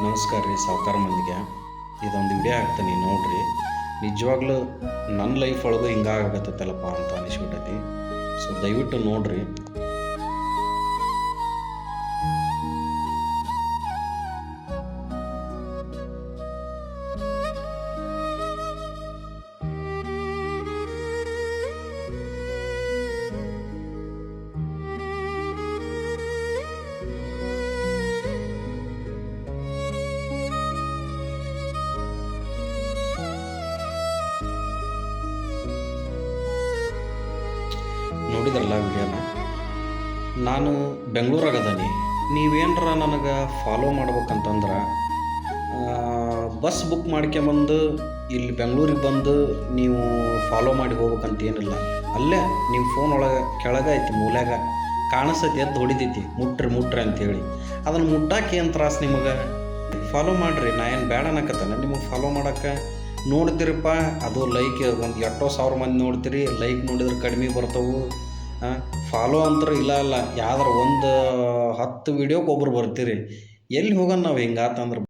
ನಮಸ್ಕಾರ ರೀ ಸಾವ್ಕಾರ ಮಂದಿಗೆ. ಇದೊಂದು ವಿಡಿಯೋ ಹಾಕ್ತೀನಿ ನೋಡ್ರಿ. ನಿಜವಾಗ್ಲೂ ನನ್ನ ಲೈಫ್ ಒಳಗೂ ಹಿಂಗಾಗತ್ತಲ್ಲಪ್ಪ ಅಂತ ಅನಿಸ್ಬಿಟ್ಟೈತಿ. ಸೊ ದಯವಿಟ್ಟು ನೋಡ್ರಿ. ನೋಡಿದ್ರಲ್ಲ ವಿಡಿಯೋನ. ನಾನು ಬೆಂಗಳೂರಾಗ ಅದೀನಿ. ನೀವೇನರ ನನಗೆ ಫಾಲೋ ಮಾಡ್ಬೇಕಂತಂದ್ರೆ ಬಸ್ ಬುಕ್ ಮಾಡ್ಕೊಂಬಂದು ಇಲ್ಲಿ ಬೆಂಗಳೂರಿಗೆ ಬಂದು ನೀವು ಫಾಲೋ ಮಾಡಿ ಹೋಗ್ಬೇಕಂತ ಏನಿಲ್ಲ. ಅಲ್ಲೇ ನಿಮ್ಮ ಫೋನ್ ಒಳಗೆ ಕೆಳಗೆ ಐತಿ, ಮೂಲ್ಯಾಗ ಕಾಣಿಸ್ತೈತಿ, ಎದ್ದು ಹೊಡಿತೈತಿ ಮುಟ್ರಿ ಅಂಥೇಳಿ. ಅದನ್ನು ಮುಟ್ಟಾಕಿ ಏನು ತ್ರಾಸು ನಿಮಗೆ? ಫಾಲೋ ಮಾಡಿರಿ. ನಾ ಏನು ಬೇಡ ಅನ್ನಕತ್ತಾನೆ ನಿಮಗೆ ಫಾಲೋ ಮಾಡೋಕ್ಕೆ. ನೋಡ್ತೀರಪ್ಪ, ಅದು ಲೈಕ್ ಒಂದು 8,000 ಮಂದಿ ನೋಡ್ತೀರಿ, ಲೈಕ್ ನೋಡಿದ್ರೆ ಕಡಿಮೆ ಬರ್ತವೆ. ಫಾಲೋ ಅಂತಾರೆ ಇಲ್ಲ ಯಾವ್ದಾರ ಒಂದು 10 ವೀಡಿಯೋಕ್ಕೆ ಒಬ್ರು ಬರ್ತೀರಿ. ಎಲ್ಲಿ ಹೋಗೋಣ ನಾವು ಹಿಂಗಾತಂದ್ರೆ?